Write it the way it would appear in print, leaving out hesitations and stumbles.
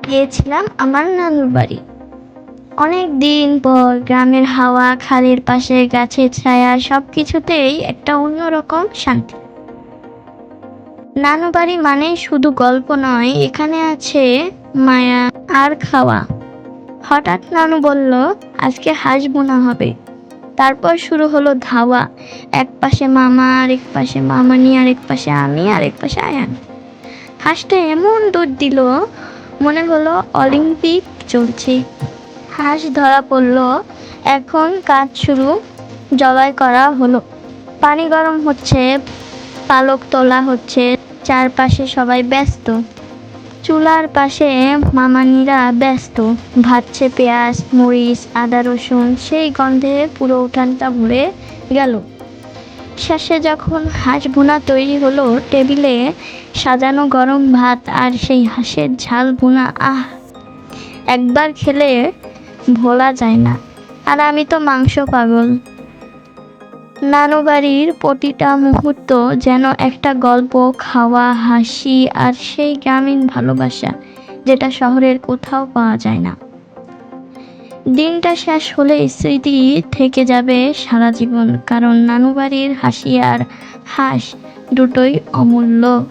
গিয়েছিলাম আমার নানুর বাড়ি। অনেক দিন পর গ্রামের হাওয়া, খালের পাশে গাছের ছায়া সবকিছুতেই একটা অন্যরকম শান্তি। নানু বাড়ি মানে শুধু গল্প নয়, এখানে আছে মায়া আর খাওয়া। হঠাৎ নানু বলল, আজকে হাঁস বোনা হবে। তারপর শুরু হলো ধাওয়া। এক পাশে মামা, আরেক পাশে মামানি, আরেক পাশে আমি, আরেক পাশে আয়ান। হাঁসটা এমন দৌড় দিল, মনে হলো অলিম্পিক চলছে। হাঁস ধরা পড়লো, এখন কাজ শুরু। জবাই করা হলো, পানি গরম হচ্ছে, পালক তোলা হচ্ছে, চারপাশে সবাই ব্যস্ত। চুলার পাশে মামানিরা ব্যস্ত, ভাজছে পেঁয়াজ, মরিচ, আদা, রসুন। সেই গন্ধে পুরো উঠানটা ভরে গেল। শেষে যখন হাঁস ভুনা তৈরি হলো, টেবিলে সাজানো গরম ভাত আর সেই হাঁসের ঝাল ভুনা, আহ, একবার খেলে ভোলা যায় না। আর আমি তো মাংস পাগল। নানু বাড়ির প্রতিটা মুহূর্ত যেন একটা গল্প, খাওয়া, হাসি আর সেই গ্রামীণ ভালোবাসা, যেটা শহরের কোথাও পাওয়া যায় না। দিনটা শেষ হলে স্মৃতি থেকে যাবে সারা জীবন, কারণ নানু বাড়ির হাসি আর হাঁস দুটোই অমূল্য।